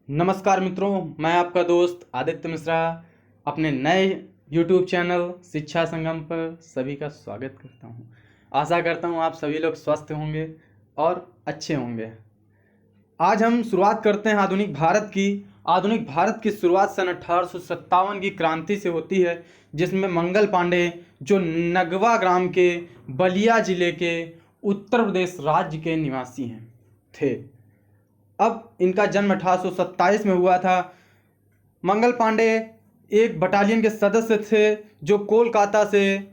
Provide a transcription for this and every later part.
नमस्कार मित्रों, मैं आपका दोस्त आदित्य मिश्रा अपने नए YouTube चैनल शिक्षा संगम पर सभी का स्वागत करता हूं। आशा करता हूं आप सभी लोग स्वस्थ होंगे और अच्छे होंगे। आज हम शुरुआत करते हैं आधुनिक भारत की शुरुआत सन 1857 की क्रांति से होती है, जिसमें मंगल पांडे जो नगवा ग्राम के बलिया जिले के उत्तर प्रदेश राज्य के निवासी हैं थे। अब इनका जन्म 1827 में हुआ था। मंगल पांडे एक बटालियन के सदस्य थे जो कोलकाता से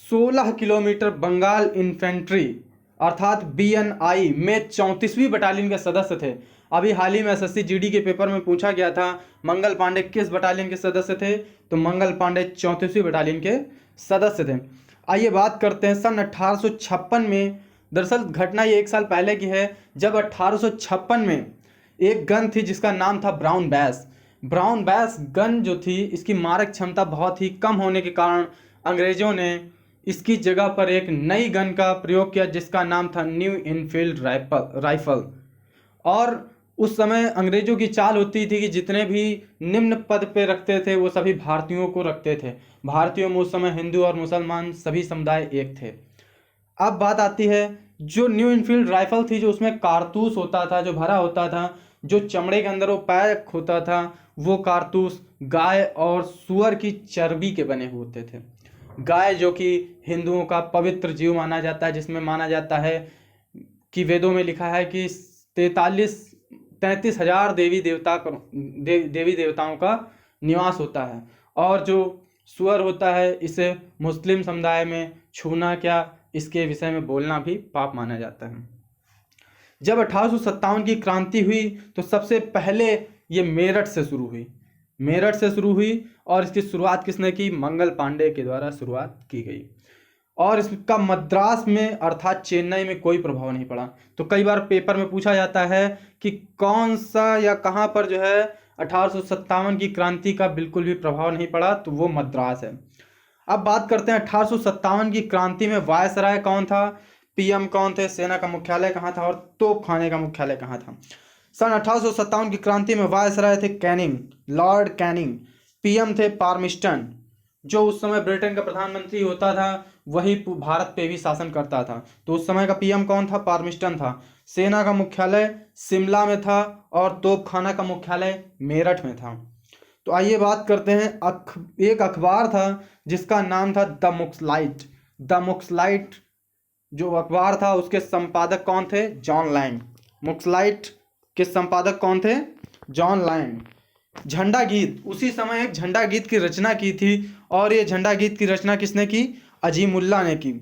16 किलोमीटर बंगाल इन्फेंट्री अर्थात बीएनआई में 34वीं बटालियन के सदस्य थे। अभी हाल ही में एसएससी जीडी के पेपर में पूछा गया था मंगल पांडे किस बटालियन के सदस्य थे, तो मंगल पांडे 34वीं बटालियन के सदस्य थे। आइए बात करते हैं सन 1856 में। दरअसल घटना ये 1 साल पहले की है, जब 1856 में एक गन थी जिसका नाम था ब्राउन बैस गन जो थी, इसकी मारक क्षमता बहुत ही कम होने के कारण अंग्रेजों ने इसकी जगह पर एक नई गन का प्रयोग किया जिसका नाम था न्यू इनफील्ड राइफल। और उस समय अंग्रेजों की चाल होती थी कि जितने भी निम्न पद पे रखते थे वो सभी भारतीयों को रखते थे। भारतीयों में उस समय हिंदू और मुसलमान सभी समुदाय एक थे। अब बात आती है जो न्यू इनफील्ड राइफल थी, जो उसमें कारतूस होता था, जो भरा होता था, जो चमड़े के अंदर वो पैक होता था, वो कारतूस गाय और सुअर की चर्बी के बने होते थे। गाय जो कि हिंदुओं का पवित्र जीव माना जाता है, जिसमें माना जाता है कि वेदों में लिखा है कि 33,000 देवी देवताओं का निवास होता है। और जो सुअर होता है, इसे मुस्लिम समुदाय में छूना क्या, इसके विषय में बोलना भी पाप माना जाता है। जब 1857 की क्रांति हुई तो सबसे पहले ये मेरठ से शुरू हुई और इसकी शुरुआत किसने की? मंगल पांडे के द्वारा शुरुआत की गई। और इसका मद्रास में अर्थात चेन्नई में कोई प्रभाव नहीं पड़ा। तो कई बार पेपर में पूछा जाता है कि कौन सा या कहाँ पर जो है 1857 की क्रांति का बिल्कुल भी प्रभाव नहीं पड़ा, तो वो मद्रास है। अब बात करते हैं 1857 की क्रांति में वायसराय कौन था, पीएम कौन थे, सेना का मुख्यालय कहाँ था और तोपखाने का मुख्यालय कहाँ था। सन 1857 की क्रांति में वायसराय थे लॉर्ड कैनिंग। पीएम थे पार्मिस्टन, जो उस समय ब्रिटेन का प्रधानमंत्री होता था, वही भारत पे भी शासन करता था। तो उस समय का पीएम कौन था? पार्मिस्टन था। सेना का मुख्यालय शिमला में था और तोपखाना का मुख्यालय मेरठ में था। तो आइए बात करते हैं, एक अखबार था जिसका नाम था द मुक्सलाइट जो अखबार था उसके संपादक कौन थे? John lying. मुक्सलाइट के संपादक कौन थे? John lying. झंडा गीत, उसी समय एक झंडा गीत की रचना की थी और ये झंडा गीत की रचना किसने की? अजीमुल्ला ने की।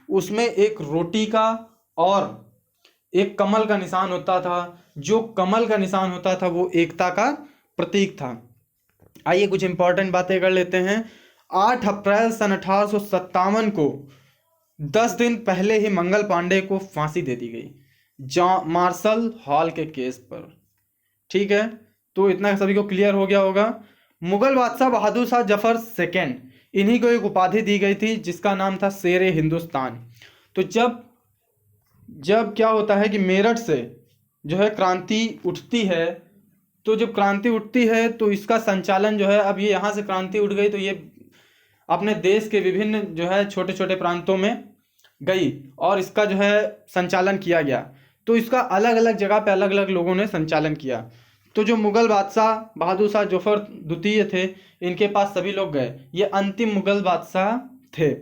उसमें एक रोटी का और एक कमल का निशान होता था। जो कमल का निशान होता था वो एकता का प्रतीक था। आइए कुछ इंपॉर्टेंट बातें कर लेते हैं। 8 अप्रैल सन 1857 को 10 दिन पहले ही मंगल पांडे को फांसी दे दी गई जॉन मार्शल हॉल के केस पर। ठीक है, तो इतना सभी को क्लियर हो गया होगा। मुगल बादशाह बहादुर शाह जफर सेकेंड, इन्हीं को एक उपाधि दी गई थी जिसका नाम था शेरे हिंदुस्तान। तो जब क्या होता है कि मेरठ से जो है क्रांति उठती है, तो जब क्रांति उठती है तो इसका संचालन जो है, अब ये यहाँ से क्रांति उठ गई तो ये अपने देश के विभिन्न जो है छोटे छोटे प्रांतों में गई और इसका जो है संचालन किया गया। तो इसका अलग अलग जगह पे अलग अलग लोगों ने संचालन किया। तो जो मुगल बादशाह बहादुर शाह जफर द्वितीय थे, इनके पास सभी लोग गए। ये अंतिम मुगल बादशाह थे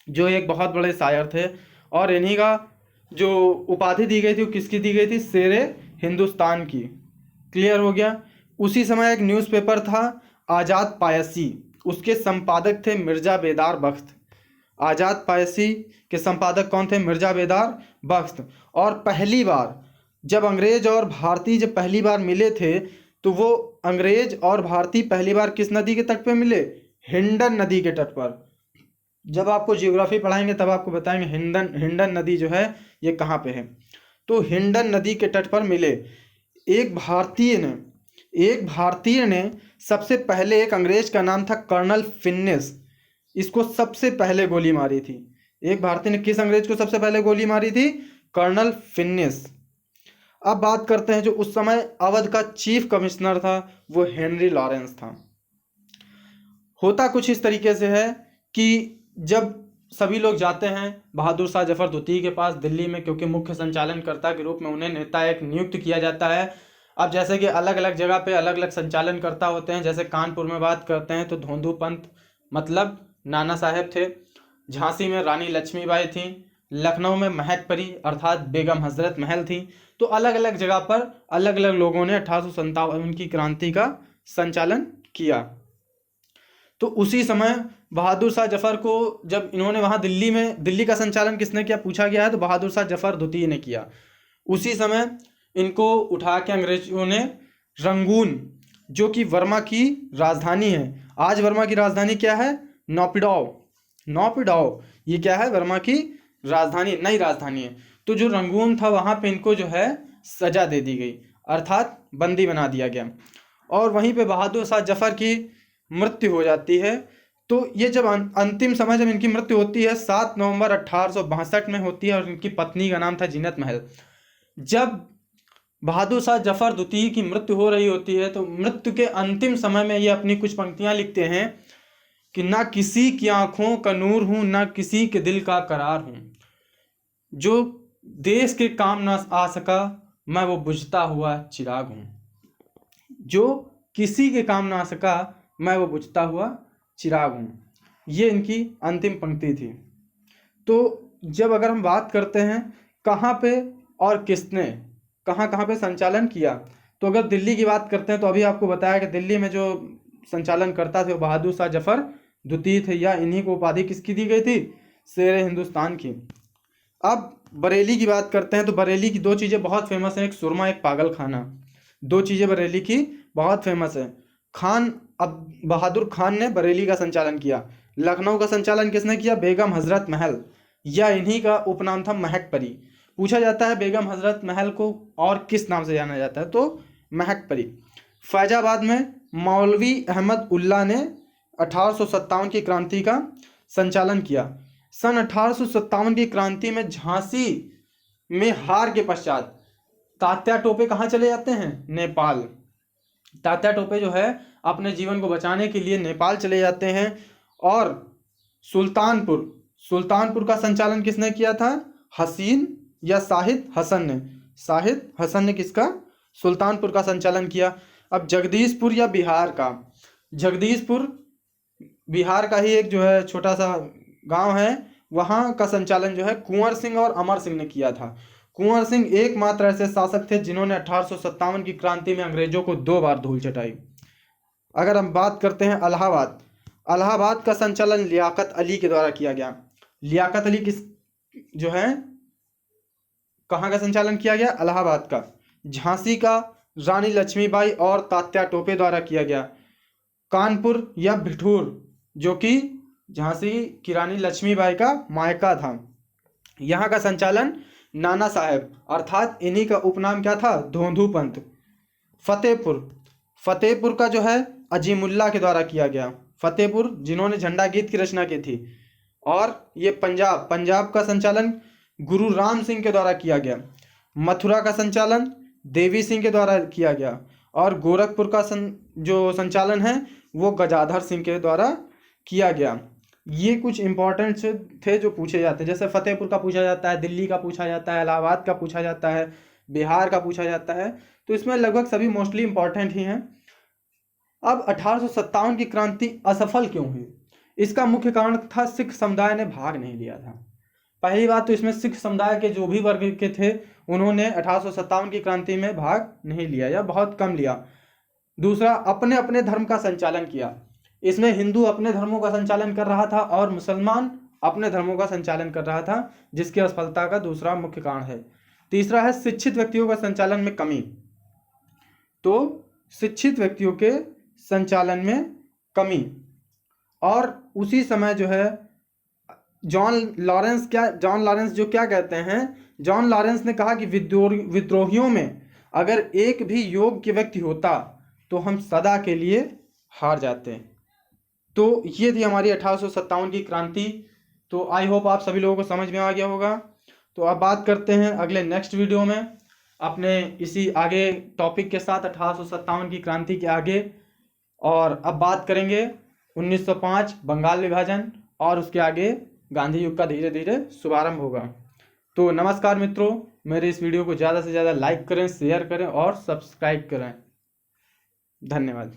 जो एक बहुत बड़े शायर थे और इन्हीं का जो उपाधि दी गई थी वो किसकी दी गई थी? शेरे हिंदुस्तान की। क्लियर हो गया। उसी समय एक न्यूज़पेपर था आज़ाद पायसी, उसके संपादक थे मिर्ज़ा बेदार बख्त। आज़ाद पायसी के संपादक कौन थे? मिर्ज़ा बेदार बख्त। और पहली बार जब अंग्रेज और भारतीय जब पहली बार मिले थे, तो वो अंग्रेज और भारतीय पहली बार किस नदी के तट पे मिले? हिंडन नदी के तट पर। जब आपको जियोग्राफी पढ़ाएंगे तब आपको बताएंगे हिंडन नदी जो है ये कहाँ पे है। तो हिंडन नदी के तट पर मिले। एक भारतीय ने सबसे पहले, एक अंग्रेज का नाम था कर्नल फिन्निस, इसको सबसे पहले गोली मारी थी। एक भारतीय ने किस अंग्रेज को सबसे पहले गोली मारी थी? कर्नल फिन्निस। अब बात करते हैं जो उस समय अवध का चीफ कमिश्नर था, वो हेनरी लॉरेंस था। होता कुछ इस तरीके से है कि जब सभी लोग जाते हैं बहादुर शाह जफर द्वितीय के पास दिल्ली में, क्योंकि मुख्य संचालनकर्ता के रूप में उन्हें नेता एक नियुक्त किया जाता है। अब जैसे कि अलग अलग जगह पे अलग अलग संचालनकर्ता होते हैं, जैसे कानपुर में बात करते हैं तो धोंदू पंत मतलब नाना साहेब थे, झांसी में रानी लक्ष्मीबाई थी, लखनऊ में महक परी अर्थात बेगम हजरत महल थी। तो अलग अलग जगह पर अलग अलग लोगों ने 1857 की क्रांति का संचालन किया। तो उसी समय बहादुर शाह जफर को जब इन्होंने वहाँ दिल्ली का संचालन किसने किया पूछा गया है, तो बहादुर शाह जफर द्वितीय ने किया। उसी समय इनको उठा के अंग्रेजों ने रंगून, जो कि वर्मा की राजधानी है, आज वर्मा की राजधानी क्या है, नौपिडाव, ये क्या है, वर्मा की राजधानी, नई राजधानी है। तो जो रंगून था वहाँ पे इनको जो है सजा दे दी गई, अर्थात बंदी बना दिया गया। और वहीं पे बहादुर शाह जफर की मृत्यु हो जाती है। तो ये जब अंतिम समय जब इनकी मृत्यु होती है 7 नवंबर 1862 में होती है, और इनकी पत्नी का नाम था जीनत महल। जब बहादुर शाह जफर द्वितीय की मृत्यु हो रही होती है तो मृत्यु के अंतिम समय में ये अपनी कुछ पंक्तियां लिखते हैं कि ना किसी की आंखों का नूर हूं, ना किसी के दिल का करार हूं, जो देश के काम ना आ सका मैं वो बुझता हुआ चिराग हूं, जो किसी के काम ना आ सका मैं वो बुझता हुआ चिराग हूं। ये इनकी अंतिम पंक्ति थी। तो जब अगर हम बात करते हैं कहाँ पे और किसने कहाँ कहाँ पे संचालन किया, तो अगर दिल्ली की बात करते हैं तो अभी आपको बताया कि दिल्ली में जो संचालन करता थे वो बहादुर शाह जफर द्वितीय थे, या इन्हीं को उपाधि किसकी दी गई थी, शेर हिंदुस्तान की। अब बरेली की बात करते हैं तो बरेली की दो चीज़ें बहुत फेमस हैं, एक सुरमा एक पागल खाना, दो चीज़ें बरेली की बहुत फेमस है। अब बहादुर खान ने बरेली का संचालन किया। लखनऊ का संचालन किसने किया, बेगम हजरत महल, या इन्हीं का उपनाम था महक परी। पूछा जाता है बेगम हजरत महल को और किस नाम से जाना जाता है, तो महक परी। फैजाबाद में मौलवी अहमद उल्ला ने 1857 की क्रांति का संचालन किया। सन 1857 की क्रांति में झांसी में हार के पश्चात तात्या टोपे कहाँ चले जाते हैं, नेपाल। तात्या टोपे जो है अपने जीवन को बचाने के लिए नेपाल चले जाते हैं। और सुल्तानपुर का संचालन किसने किया था, हसीन या शाहिद हसन ने किसका, सुल्तानपुर का संचालन किया। अब जगदीशपुर या जगदीशपुर बिहार का ही एक जो है छोटा सा गांव है, वहां का संचालन जो है कुंवर सिंह और अमर सिंह ने किया था। कुंवर सिंह एकमात्र ऐसे शासक थे जिन्होंने 1857 की क्रांति में अंग्रेजों को 2 बार धूल चटाई। अगर हम बात करते हैं इलाहाबाद का संचालन लियाकत अली के द्वारा किया गया। लियाकत अली किस जो है कहाँ का संचालन किया गया, इलाहाबाद का। झांसी का रानी लक्ष्मीबाई और तात्या टोपे द्वारा किया गया। कानपुर या भिठूर, जो कि झांसी की रानी लक्ष्मीबाई का मायका था, यहाँ का संचालन नाना साहेब अर्थात इन्हीं का उपनाम क्या था, धोंधू पंत। फतेहपुर का जो है अजीमुल्ला के द्वारा किया गया। फतेहपुर जिन्होंने झंडा गीत की रचना की थी। और ये पंजाब का संचालन गुरु राम सिंह के द्वारा किया गया। मथुरा का संचालन देवी सिंह के द्वारा किया गया। और गोरखपुर का जो संचालन है वो गजाधर सिंह के द्वारा किया गया। ये कुछ इंपॉर्टेंट थे जो पूछे जाते हैं, जैसे फतेहपुर का पूछा जाता है, दिल्ली का पूछा जाता है, इलाहाबाद का पूछा जाता है, बिहार का पूछा जाता है। तो इसमें लगभग सभी मोस्टली इंपॉर्टेंट ही हैं। अब 1857 की क्रांति असफल क्यों हुई, इसका मुख्य कारण था सिख समुदाय ने भाग नहीं लिया था। पहली बात तो इसमें सिख समुदाय के जो भी वर्ग के थे उन्होंने 1857 की क्रांति में भाग नहीं लिया या बहुत कम लिया। दूसरा, अपने अपने धर्म का संचालन किया। इसमें हिंदू अपने धर्मों का संचालन कर रहा था और मुसलमान अपने धर्मों का संचालन कर रहा था, जिसकी असफलता का दूसरा मुख्य कारण है। तीसरा है शिक्षित व्यक्तियों का संचालन में कमी। तो शिक्षित व्यक्तियों के संचालन में कमी। और उसी समय जो है जॉन लॉरेंस जो क्या कहते हैं, जॉन लॉरेंस ने कहा कि विद्रोहियों में अगर एक भी योग्य व्यक्ति होता तो हम सदा के लिए हार जाते। तो ये थी हमारी 1857 की क्रांति। तो आई होप आप सभी लोगों को समझ में आ गया होगा। तो अब बात करते हैं अगले नेक्स्ट वीडियो में। अपने इसी आगे टॉपिक के साथ 1857 की क्रांति के आगे। और अब बात करेंगे 1905 बंगाल विभाजन और उसके आगे गांधी युग का धीरे धीरे शुभारंभ होगा। तो नमस्कार मित्रों, मेरे इस वीडियो को ज़्यादा से ज़्यादा लाइक करें, शेयर करें और सब्सक्राइब करें। धन्यवाद।